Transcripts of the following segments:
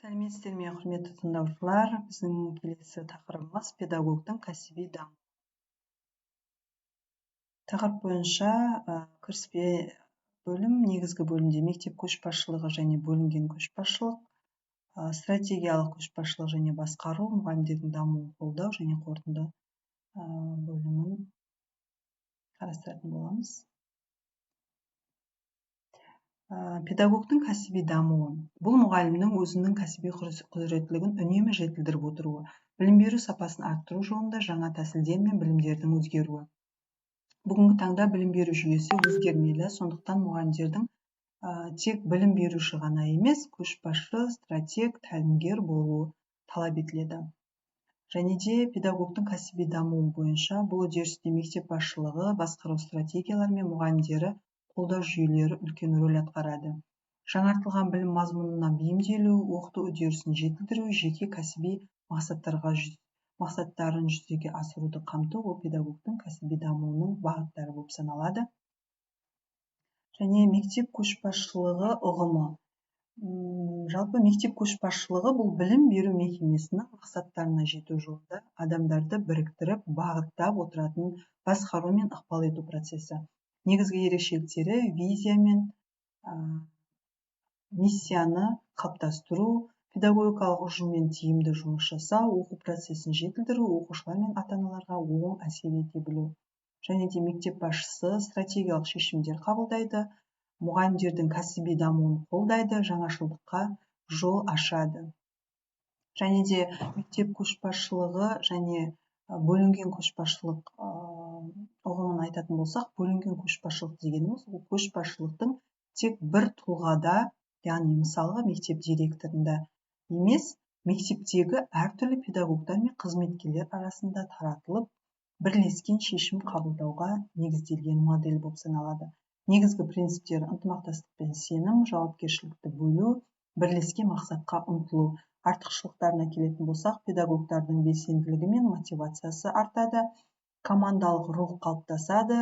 Сәлеметсіздер ме, құрметті тыңдаушылар. Біздің келесі тақырыбымыз педагогтың кәсіби дамуы. Тақырып бойынша кіріспе бөлім, негізгі бөлімде мектеп көшбасшылығы және бөлінген көшбасшылық, стратегиялық көшбасшылық және басқару, мұғалімдердің дамуын қолдау және қорытынды бөлімін қарастыратын боламыз. Педагогтың кәсіби дамуы. Бұл мұғалімнің өзінің кәсіби құзыреттілігін үнемі жетілдіріп отыруы, білім беру сапасын арттыру жолында жаңа тәсілдер мен білімдердің өзгеруі. Бүгінгі таңда білім беру жүйесі өзгермелі, сондықтан мұғалімдердің тек білім беруші ғана емес, көшбасшы, стратег, тәлімгер болуы талап етіледі. Және де педагогтың кәсіби дамуы бойынша бұл үдерісте мектеп басшылығы, басқару стратегиялары мен мұғалімдері қолдау жүйелері үлкен рөл атқарады. Жаңартылған білім мазмұнына бейімделу, оқыту үдерісін жетілдіру, жеке кәсіби мақсаттарын жүзеге асыруды қамту ол педагогтың кәсіби дамуының бағыттары болып саналады. Және мектеп көшбасшылығы ұғымы. Жалпы мектеп көшбасшылығы бұл білім беру мекемесінің мақсаттарына жету жолында адамдарды біріктіріп, бағыттап отыратын басқару мен ықпал ету процесі. Негізгі ерекшеліктері визия мен миссияны қалыптастыру, педагогикалық ұжыммен тиімді жұмыс жасау, оқу процесін жетілдіру, оқушылар мен ата-аналарға оң әсер ете білу. Және де мектеп басшысы стратегиялық шешімдер қабылдайды, мұғалімдердің кәсіби дамуын қолдайды, жаңашылдыққа жол ашады. Және де мектеп көшбасшылығы және бөлінген көшбасшылық ұғымын айтатын болсақ, бөлінген көшбасшылық дегеніміз ол көшбасшылықтың тек бір тұлғада, яғни мысалға мектеп директорында емес, мектептегі әртүрлі педагогтар мен қызметкерлер арасында таратылып, бірлескен шешім қабылдауға негізделген модель болып саналады. Негізгі принциптері ынтымақтастық пен сенім, жауапкершілікті бөлу, бірлескен мақсатқа ұмтылу. Артықшылықтарына келетін болсақ, педагогтардың белсенділігі мен мотивациясы артады, командалық рух қалыптасады,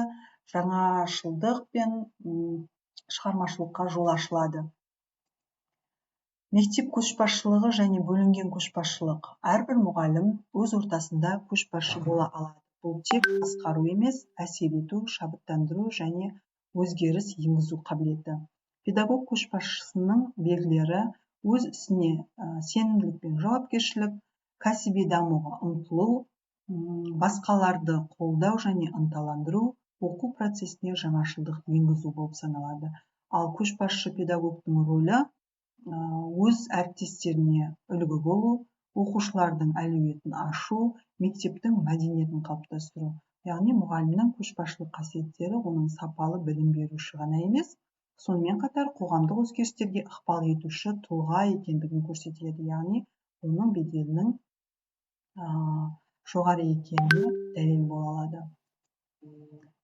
жаңашылдық пен шығармашылыққа жол ашылады. Мектеп көшбасшылығы және бөлінген көшбасшылық. Әрбір мұғалім өз ортасында көшбасшы бола алады. Бұл тек басқару емес, әсер ету, шабыттандыру және өзгеріс енгізу қабілеті. Педагог көшбасшысының белгілері өз ісіне сенімділік пен жауапкершілік, кәсіби дамуға ұмтылу, басқаларды қолдау және ынталандыру, оқу процесіне жаңашылдық енгізу болып саналады. Ал көшбасшы педагогтың рөлі өз әріптестеріне үлгі болу, оқушылардың әлеуетін ашу, мектептің мәдениетін қалыптастыру. Яғни мұғалімнің көшбасшылық қасиеттері оның сапалы білім беруші ғана емес, сонымен қатар қоғамдық өзгерістерге ықпал етуші тұлға екендігін көрсетеді, яғни оның беделінің жоғары екеніне дәлел бола алады.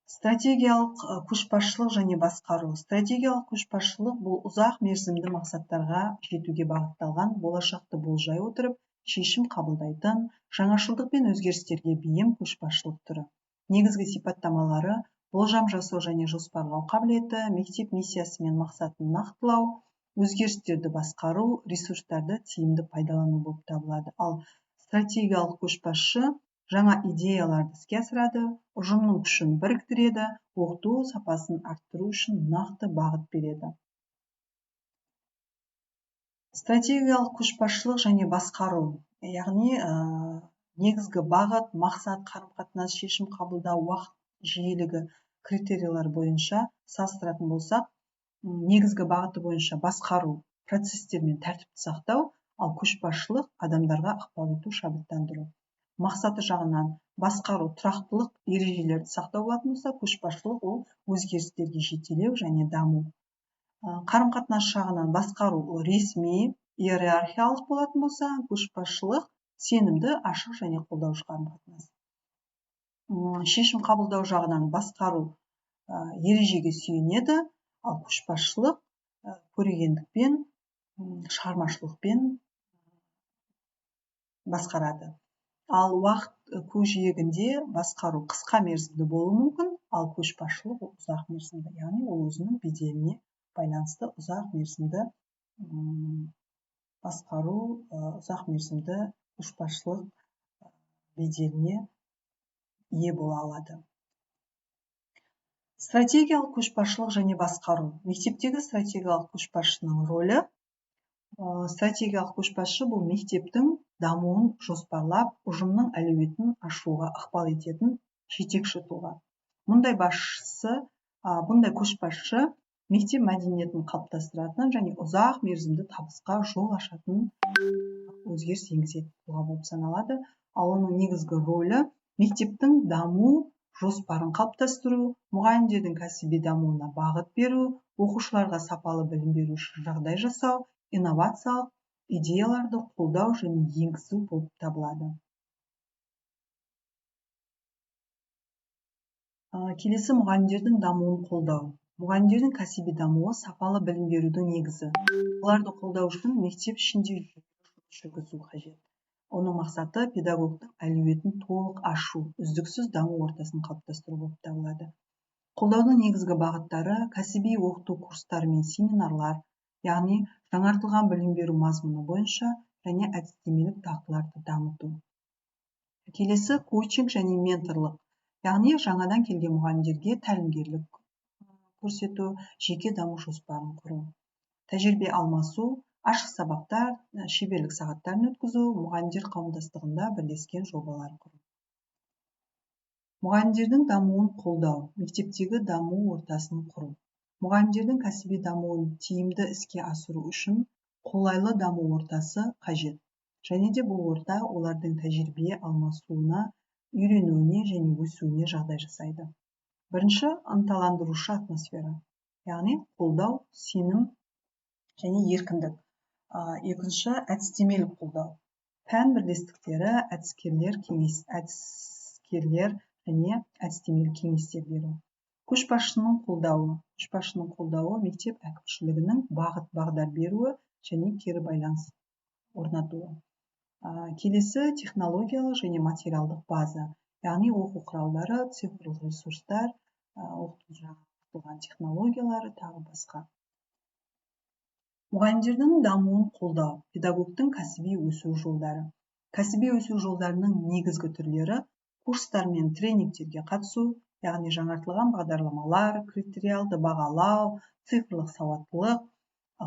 Стратегиялық көшбасшылық және басқару. Стратегиялық көшбасшылық бұл ұзақ мерзімді мақсаттарға жетуге бағытталған, болашақты болжай отырып, шешім қабылдайтын, жаңашылдық пен өзгерістерге бейім көшбасшылық түрі. Негізгі сипаттамалары болжам жасау және жоспарлау қабілеті, мектеп миссиясы мен мақсатын нақтылау, өзгерістерді басқару, ресурстарды тиімді пайдалану болып табылады. Ал стратегиялық көшбасшы жаңа идеяларды іске асырады, ұжымның күшін біріктіреді, оқыту сапасын арттыру үшін нақты бағыт береді. Стратегиялық көшбасшылық және басқару, яғни негізгі бағыт, мақсат, қарым-қатынас, шешім қабылдау, уақыт жиілігі критериялар бойынша салыстыратын болсақ, негізгі бағыты бойынша басқару, процестер мен тәртіпті сақтау, ал көшбасшылық адамдарға ықпал ету, шабыттандыру. Мақсаты жағынан басқару, тұрақтылық, ережелерді сақтау болатын болса, көшбасшылық ол өзгерістерге жетелеу және даму. Қарым-қатынас жағынан басқару ресми, иерархиялық болатын болса, көшбасшылық сенімді, ашық және қолдаушы қарым-қатынас. Шешім қабылдау жағынан басқару ережеге сүйенеді, ал көшбасшылық көрегендікпен, шығармашылықпен басқарады. Ал уақыт көкжиегінде басқару қысқа мерзімді болуы мүмкін, ал көшбасшылық ұзақ мерзімді, яғни ол өзінің беделіне байланысты ұзақ мерзімді басқару ұзақ мерзімді көшбасшылық беделіне ие бола алады. Стратегиялық көшбасшылық және басқару. Мектептегі стратегиялық көшбасшының рөлі. Стратегиялық көшбасшы бұл мектептің дамуын жоспарлап, ұжымның әлеуетін ашуға ықпал ететін жетекші тұлға. Бұндай көшбасшы мектеп мәдениетін қалыптастыратын және ұзақ мерзімді табысқа жол ашатын өзгеріс енгізетін тұлға болып саналады. Ал оның негізгі рөлі мектептің даму жоспарын қалыптастыру, мұғалімдердің кәсіби дамуына бағыт беру, оқушыларға сапалы білім беру үшін жағдай жасау, инновациялық идеяларды қолдау және енгізу болып табылады. Келесі мұғалімдердің дамуын қолдау. Мұғалімдердің кәсіби дамуы сапалы білім берудің негізі. Оларды қолдау үшін мектеп ішінде жүргізу қажет. Оның мақсаты педагогтың әлеуетін толық ашу, үздіксіз даму ортасын қалыптастыру болып табылады. Қолдаудың негізгі бағыттары кәсіби оқыту курстары мен семинарлар, яғни жаңартылған білім беру мазмұны бойынша және әдістемелік дағдыларды дамыту. Келесі коучинг және менторлық, яғни жаңадан келген мұғалімдерге тәлімгерлік көрсету, жеке даму жоспарын құру. Тәжірибе алмасу, ашық сабақтар, шеберлік сағаттарын өткізу, мұғалімдер қауымдастығында бірлескен жобалар құру. Мұғалімдердің дамуын қолдау, мектептегі даму ортасын құру. Мұғалімдердің кәсіби дамуын тиімді іске асыру үшін қолайлы даму ортасы қажет. Және де бұл орта олардың тәжірибе алмасуына, үйренуіне және өсуіне жағдай жасайды. Бірінші, ынталандырушы атмосфера, яғни қолдау, сенім және еркіндік. Екінші, әдістемелік қолдау. Пән бірлестіктері, әдіскерлер және әдістемелік кеңестер беру. Көшбасшының қолдауы мектеп әкімшілігінің бағыт-бағдар беруі және кері байланыс орнатуы. Келесі, технологиялық және материалдық база, яғни оқу құралдары, цифрлық ресурстар, оқытудың технологиялары тағы басқа. Мұғалімдердің дамуын қолдау, педагогтың кәсіби өсу жолдары. Кәсіби өсу жолдарының негізгі түрлері курстар мен тренингтерге қатысу, яғни жаңартылған бағдарламалар, критериалды бағалау, цифрлық сауаттылық,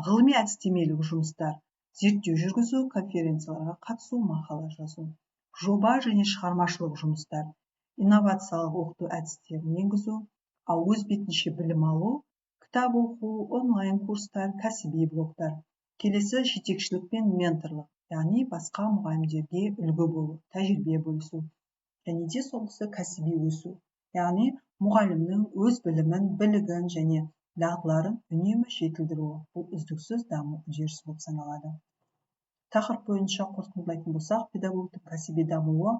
ғылыми әдістемелік жұмыстар, зерттеу жүргізу, конференцияларға қатысу, мақала жазу. Жоба және шығармашылық жұмыстар, инновациялық оқыту әдістерін енгізу, ал өз бетінше білім алу, кітап оқу, онлайн курстар, кәсіби блогтар. Келесі, жетекшілік пен менторлық, яғни басқа мұғалімдерге үлгі болу, тәжірибе бөлісу. Және де соңғысы кәсіби өсу, яғни мұғалімнің өз білімін, білігін және дағдыларын үнемі жетілдіруі. Бұл үздіксіз даму үдерісі болып саналады. Тақырып бойынша қорытындылайтын болсақ, педагогтың кәсіби дамуы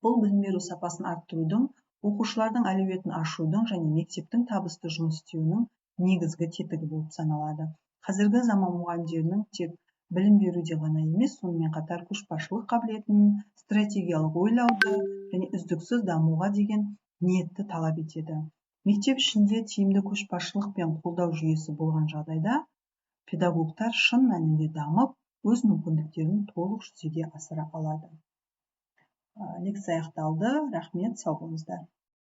бұл білім беру сапасын арттырудың, оқушылардың әлеуетін ашудың және мектептің табысты жұмыс істеуінің негізгі тетігі болып саналады. Қазіргі заман мұғалімдерінің тек білім беруде ғана емес, сонымен қатар көшбасшылық қабілетін, стратегиялық ойлауды және үздіксіз дамуға деген ниетті талап етеді. Мектеп ішінде тиімді көшбасшылық пен қолдау жүйесі болған жағдайда педагогтар шын мәнінде дамып, өз мүмкіндіктерін толық жүзеге асыра алады. Лекция аяқталды. Рахмет, сау болыңыздар.